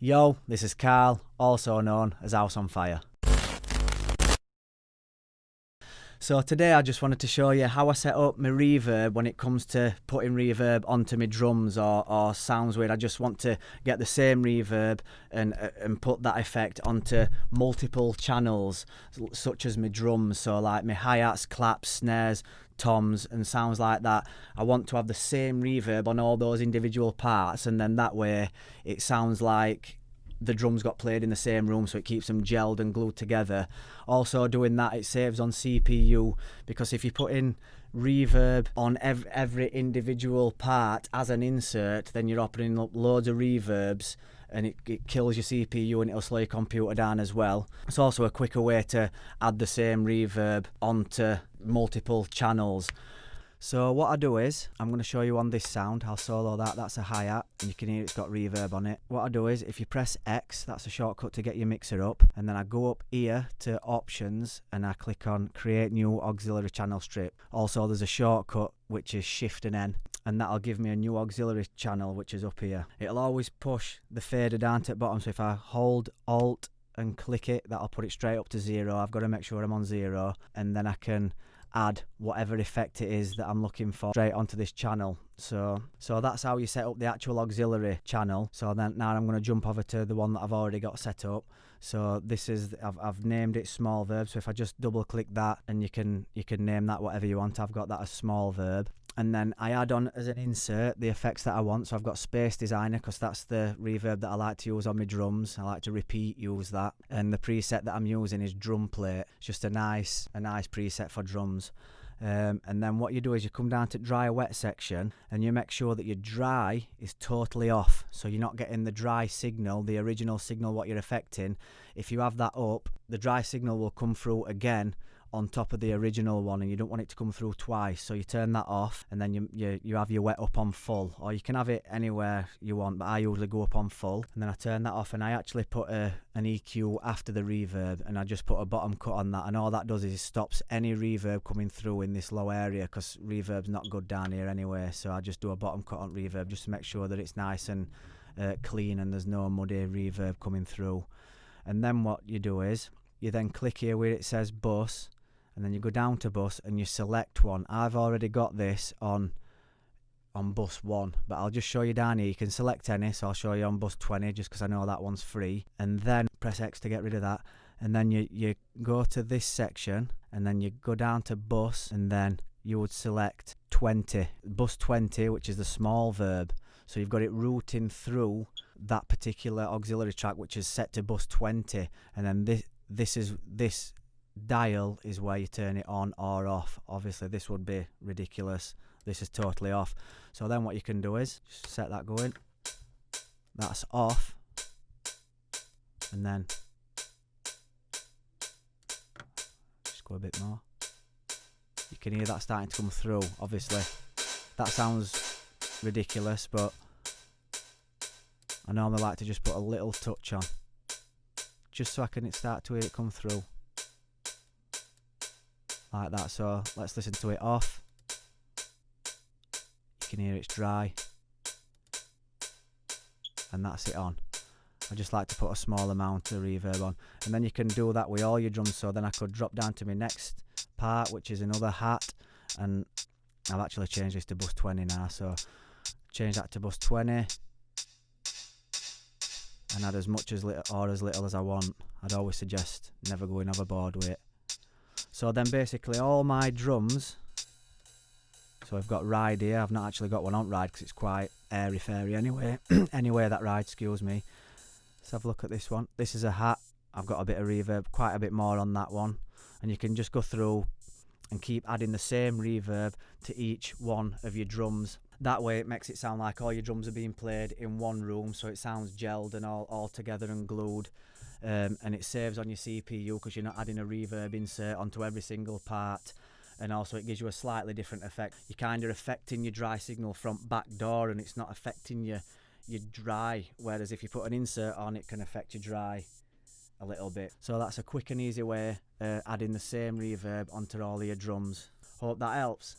Yo, this is Carl, also known as House on Fire. So today I just wanted to show you how I set up my reverb when it comes to putting reverb onto my drums or sounds where I just want to get the same reverb and put that effect onto multiple channels such as my drums, so like my hi-hats, claps, snares, toms and sounds like that. I want to have the same reverb on all those individual parts, and then that way it sounds like the drums got played in the same room, so it keeps them gelled and glued together. Also doing that, it saves on CPU, because if you put in reverb on every individual part as an insert, then you're opening up loads of reverbs and it kills your CPU and it'll slow your computer down as well. It's also a quicker way to add the same reverb onto multiple channels. So what I do is, I'm going to show you on this sound, I'll solo that, that's a hi-hat, and you can hear it's got reverb on it. What I do is, if you press X, that's a shortcut to get your mixer up, and then I go up here to Options, and I click on Create New Auxiliary Channel Strip. Also there's a shortcut, which is Shift and N, and that'll give me a new auxiliary channel, which is up here. It'll always push the fader down to the bottom, so if I hold Alt and click it, that'll put it straight up to 0. I've got to make sure I'm on 0, and then I can add whatever effect it is that I'm looking for straight onto this channel. So that's how you set up the actual auxiliary channel. So then now I'm going to jump over to the one that I've already got set up. So this is, I've named it small verb, so if I just double click that, and you can name that whatever you want. I've got that as small verb, and then I add on as an insert the effects that I want. So I've got Space Designer, because that's the reverb that I like to use on my drums. I like to repeat use that, and the preset that I'm using is Drum Plate. It's just a nice preset for drums. And then what you do is you come down to dry wet section, and you make sure that your dry is totally off, so you're not getting the dry signal, the original signal what you're affecting. If you have that up, the dry signal will come through again on top of the original one, and you don't want it to come through twice, so you turn that off, and then you have your wet up on full, or you can have it anywhere you want, but I usually go up on full, and then I turn that off, and I actually put an EQ after the reverb, and I just put a bottom cut on that, and all that does is it stops any reverb coming through in this low area, because reverb's not good down here anyway. So I just do a bottom cut on reverb just to make sure that it's nice and clean and there's no muddy reverb coming through. And then what you do is you then click here where it says bus, and then you go down to bus and you select one. I've already got this on bus 1, but I'll just show you down here. You can select any, so I'll show you on bus 20 just because I know that one's free, and then press X to get rid of that, and then you go to this section, and then you go down to bus, and then you would select 20, bus 20, which is the small verb. So you've got it routing through that particular auxiliary track, which is set to bus 20, and then this dial is where you turn it on or off. Obviously this would be ridiculous, this is totally off. So then what you can do is just set that going, that's off, and then just go a bit more. You can hear that starting to come through. Obviously that sounds ridiculous, but I normally like to just put a little touch on, just so I can start to hear it come through like that. So let's listen to it off. You can hear it's dry, and that's it on. I just like to put a small amount of reverb on, and then you can do that with all your drums. So then I could drop down to my next part, which is another hat, and I've actually changed this to bus 20 now, so change that to bus 20 and add as much as little or as little as I want. I'd always suggest never going overboard with it. So then basically all my drums, so I've got ride here. I've not actually got one on ride because it's quite airy fairy anyway. Anyway, that ride, excuse me. Let's have a look at this one. This is a hat. I've got a bit of reverb, quite a bit more on that one, and you can just go through and keep adding the same reverb to each one of your drums. That way it makes it sound like all your drums are being played in one room, so it sounds gelled and all together and glued. And it saves on your CPU because you're not adding a reverb insert onto every single part, and also it gives you a slightly different effect. You're kind of affecting your dry signal from back door, and it's not affecting your dry, whereas if you put an insert on, it can affect your dry a little bit. So that's a quick and easy way adding the same reverb onto all of your drums. Hope that helps.